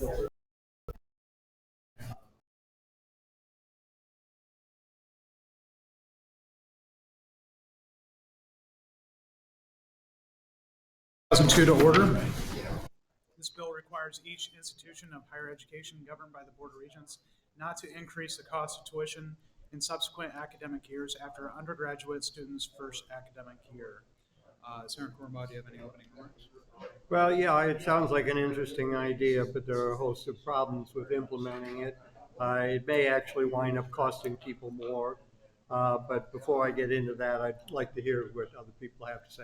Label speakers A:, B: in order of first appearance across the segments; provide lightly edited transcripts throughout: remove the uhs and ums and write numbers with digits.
A: 2002 to order. This bill requires each institution of higher education governed by the Board of Regents not to increase the cost of tuition in subsequent academic years after an undergraduate student's first academic year. Senator Cornwell, do you have any opening remarks?
B: Well, yeah, it sounds like an interesting idea, but there are a host of problems with implementing it. It may actually wind up costing people more. But before I get into that, I'd like to hear what other people have to say.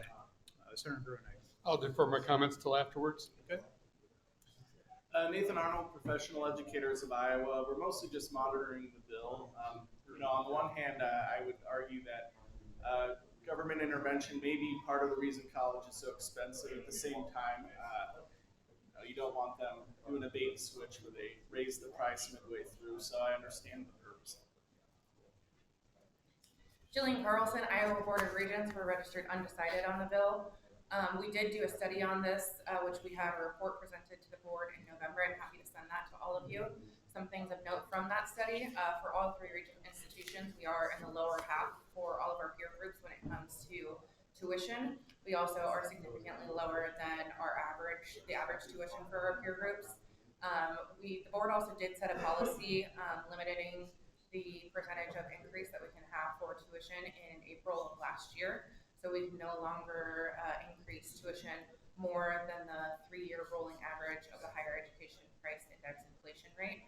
A: Senator Gruening.
C: I'll defer my comments till afterwards.
A: Okay.
D: Nathan Arnold, Professional Educators of Iowa. We're mostly just monitoring the bill. On the one hand, I would argue that government intervention may be part of the reason college is so expensive. At the same time, you don't want them doing a bait and switch where they raise the price midway through. So I understand the purpose.
E: Jillian Carlson, Iowa Board of Regents. We're registered undecided on the bill. We did do a study on this, which we have a report presented to the board in November. I'm happy to send that to all of you. Some things of note from that study, for all three region institutions, we are in the lower half for all of our peer groups when it comes to tuition. We also are significantly lower than the average tuition for our peer groups. The board also did set a policy limiting the percentage of increase that we can have for tuition in April of last year. So we can no longer increase tuition more than the 3-year rolling average of the higher education price index inflation rate.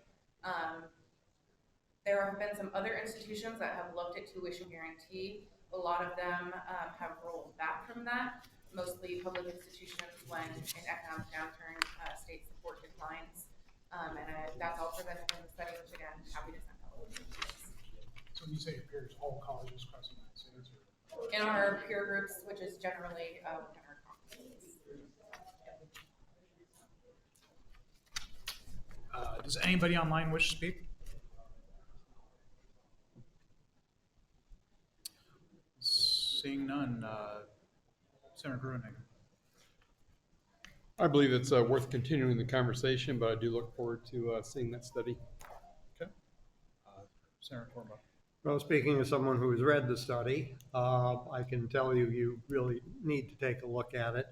E: There have been some other institutions that have looked at tuition guarantee. A lot of them have rolled back from that, mostly public institutions when in economic downturn, state support declines. And that's all presented in the study, which again, I'm happy to send out.
A: So when you say your peers, all colleges across the United States?
E: In our peer groups, which is generally within our conferences.
A: Does anybody online wish to speak? Seeing none, Senator Gruening.
C: I believe it's worth continuing the conversation, but I do look forward to seeing that study.
A: Okay. Senator Cornwell.
B: Well, speaking as someone who has read the study, I can tell you really need to take a look at it.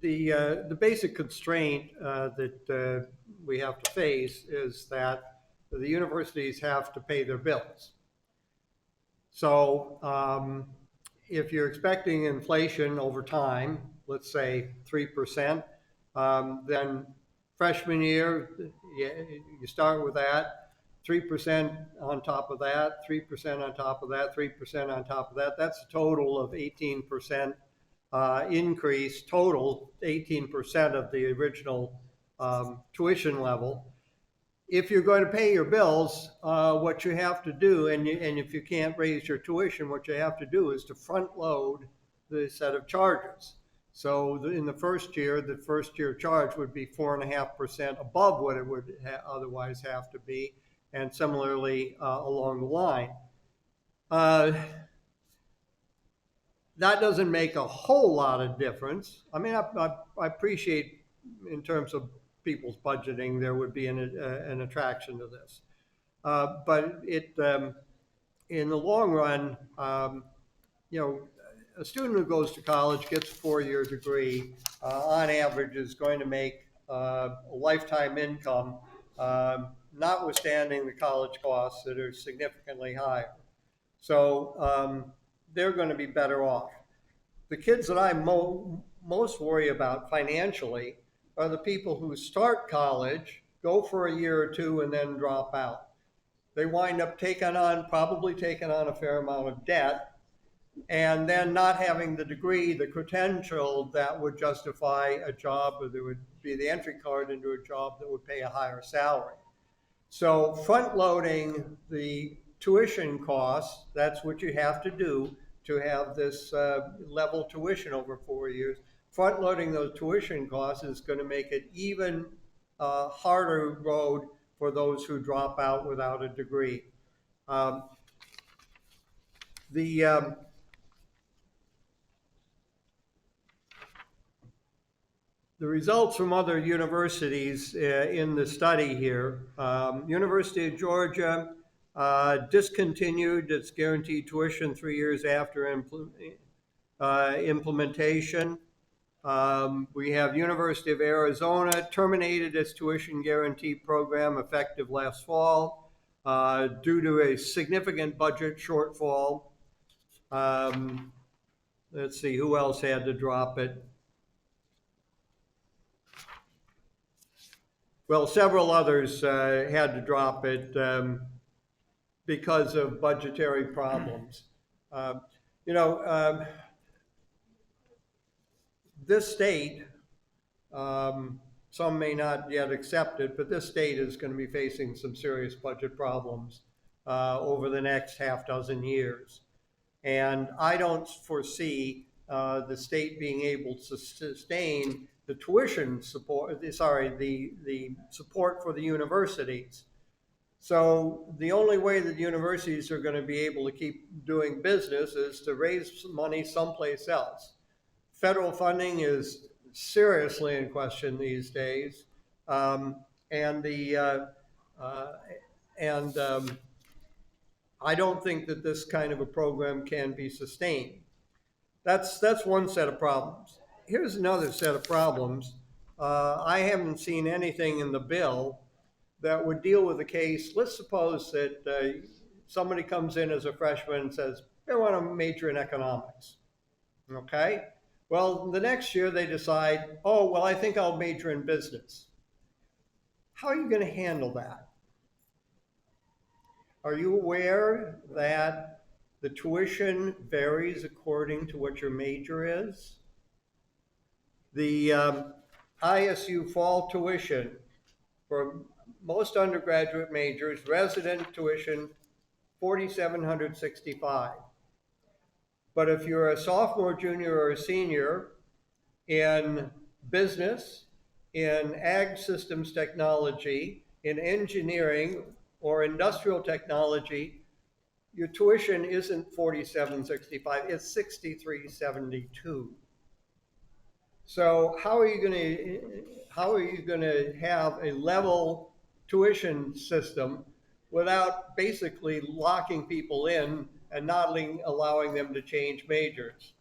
B: The basic constraint that we have to face is that the universities have to pay their bills. So if you're expecting inflation over time, let's say 3%, then freshman year, you start with that. 3% on top of that, 3% on top of that, 3% on top of that. That's a total of 18% increase, total 18% of the original tuition level. If you're going to pay your bills, what you have to do, and if you can't raise your tuition, what you have to do is to front load the set of charges. So in the first year charge would be 4.5% above what it would otherwise have to be. And similarly along the line. That doesn't make a whole lot of difference. I mean, I appreciate in terms of people's budgeting, there would be an attraction to this. But in the long run, a student who goes to college, gets a 4-year degree, on average is going to make a lifetime income notwithstanding the college costs that are significantly higher. So they're going to be better off. The kids that I most worry about financially are the people who start college, go for a year or two, and then drop out. They wind up probably taking on a fair amount of debt, and then not having the degree, the credential that would justify a job, or there would be the entry card into a job that would pay a higher salary. So front loading the tuition costs, that's what you have to do to have this level tuition over 4 years. Front loading those tuition costs is going to make it even harder road for those who drop out without a degree. The the results from other universities in the study here. University of Georgia discontinued its guaranteed tuition 3 years after implementation. We have University of Arizona terminated its tuition guarantee program effective last fall due to a significant budget shortfall. Let's see, who else had to drop it? Well, several others had to drop it because of budgetary problems. You know, this state, some may not yet accept it, but this state is going to be facing some serious budget problems over the next half dozen years. And I don't foresee the state being able to sustain the tuition support, the support for the universities. So the only way that universities are going to be able to keep doing business is to raise money someplace else. Federal funding is seriously in question these days, and I don't think that this kind of a program can be sustained. That's one set of problems. Here's another set of problems. I haven't seen anything in the bill that would deal with the case. Let's suppose that somebody comes in as a freshman and says, they want to major in economics. Okay? Well, the next year they decide, oh, well, I think I'll major in business. How are you going to handle that? Are you aware that the tuition varies according to what your major is? The ISU fall tuition for most undergraduate majors, resident tuition, $4,765. But if you're a sophomore, junior, or a senior in business, in ag systems technology, in engineering, or industrial technology, your tuition isn't $4,765, it's $6,372. So how are you going to have a level tuition system without basically locking people in and not allowing them to change majors?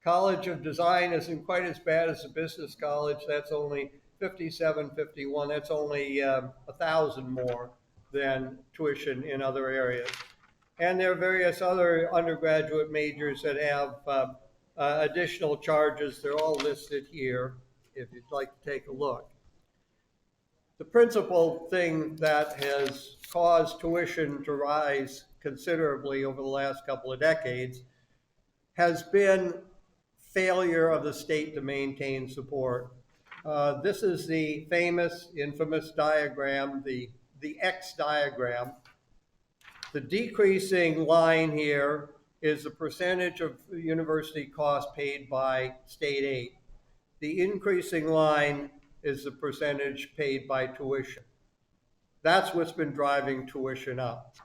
B: College of Design isn't quite as bad as a business college. That's only $5,751. That's only $1,000 more than tuition in other areas. And there are various other undergraduate majors that have additional charges. They're all listed here if you'd like to take a look. The principal thing that has caused tuition to rise considerably over the last couple of decades has been failure of the state to maintain support. This is the famous, infamous diagram, the X diagram. The decreasing line here is the percentage of university costs paid by state aid. The increasing line is the percentage paid by tuition. That's what's been driving tuition up.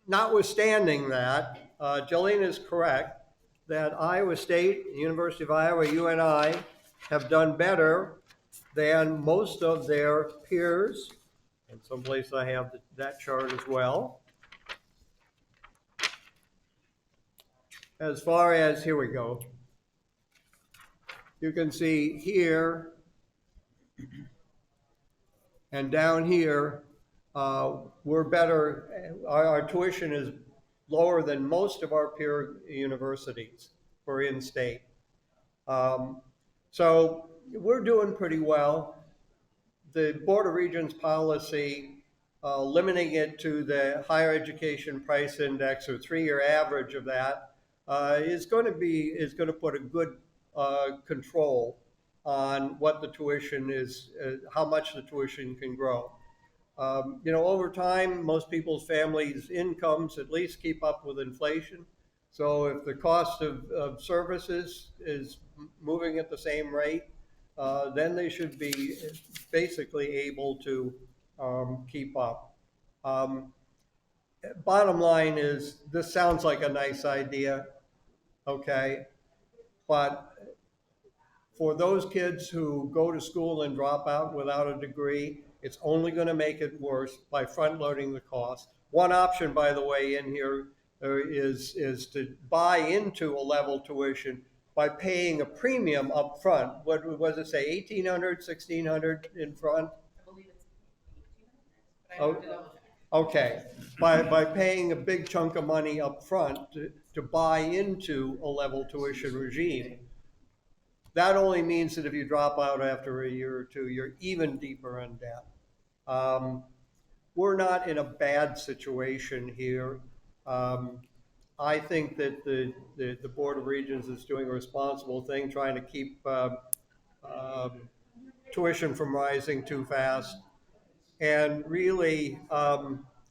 B: Notwithstanding that, Jolene is correct that Iowa State, University of Iowa, UNI, have done better than most of their peers. And someplace I have that chart as well. As far as, here we go. You can see here and down here, we're better. Our tuition is lower than most of our peer universities for in-state. So we're doing pretty well. The Board of Regents policy, limiting it to the higher education price index or 3-year average of that, is going to put a good control on what the tuition is, how much the tuition can grow. You know, over time, most people's families' incomes at least keep up with inflation. So if the cost of services is moving at the same rate, then they should be basically able to keep up. Bottom line is, this sounds like a nice idea, okay? But for those kids who go to school and drop out without a degree, it's only going to make it worse by front loading the cost. One option, by the way, in here is to buy into a level tuition by paying a premium up front. What was it say, 1,800, 1,600 in front?
E: I believe it's 1,800, but I have to double check.
B: Okay, by paying a big chunk of money up front to buy into a level tuition regime. That only means that if you drop out after a year or two, you're even deeper in debt. We're not in a bad situation here. I think that the Board of Regents is doing a responsible thing, trying to keep tuition from rising too fast. And really,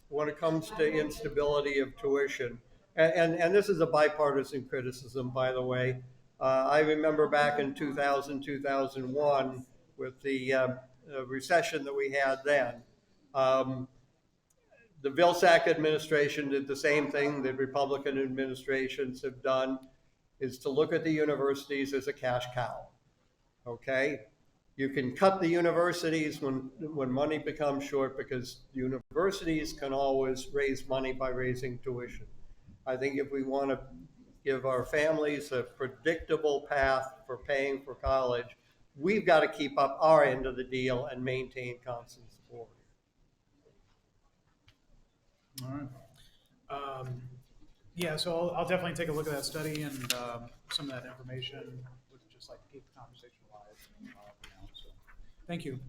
B: when it comes to instability of tuition, and this is a bipartisan criticism, by the way. I remember back in 2000, 2001, with the recession that we had then, the Vilsack administration did the same thing that Republican administrations have done, is to look at the universities as a cash cow, okay? You can cut the universities when money becomes short, because universities can always raise money by raising tuition. I think if we want to give our families a predictable path for paying for college, we've got to keep up our end of the deal and maintain constant support.
A: All right. Yeah, so I'll definitely take a look at that study and some of that information. Would just like to keep the conversation alive for now. So, thank you.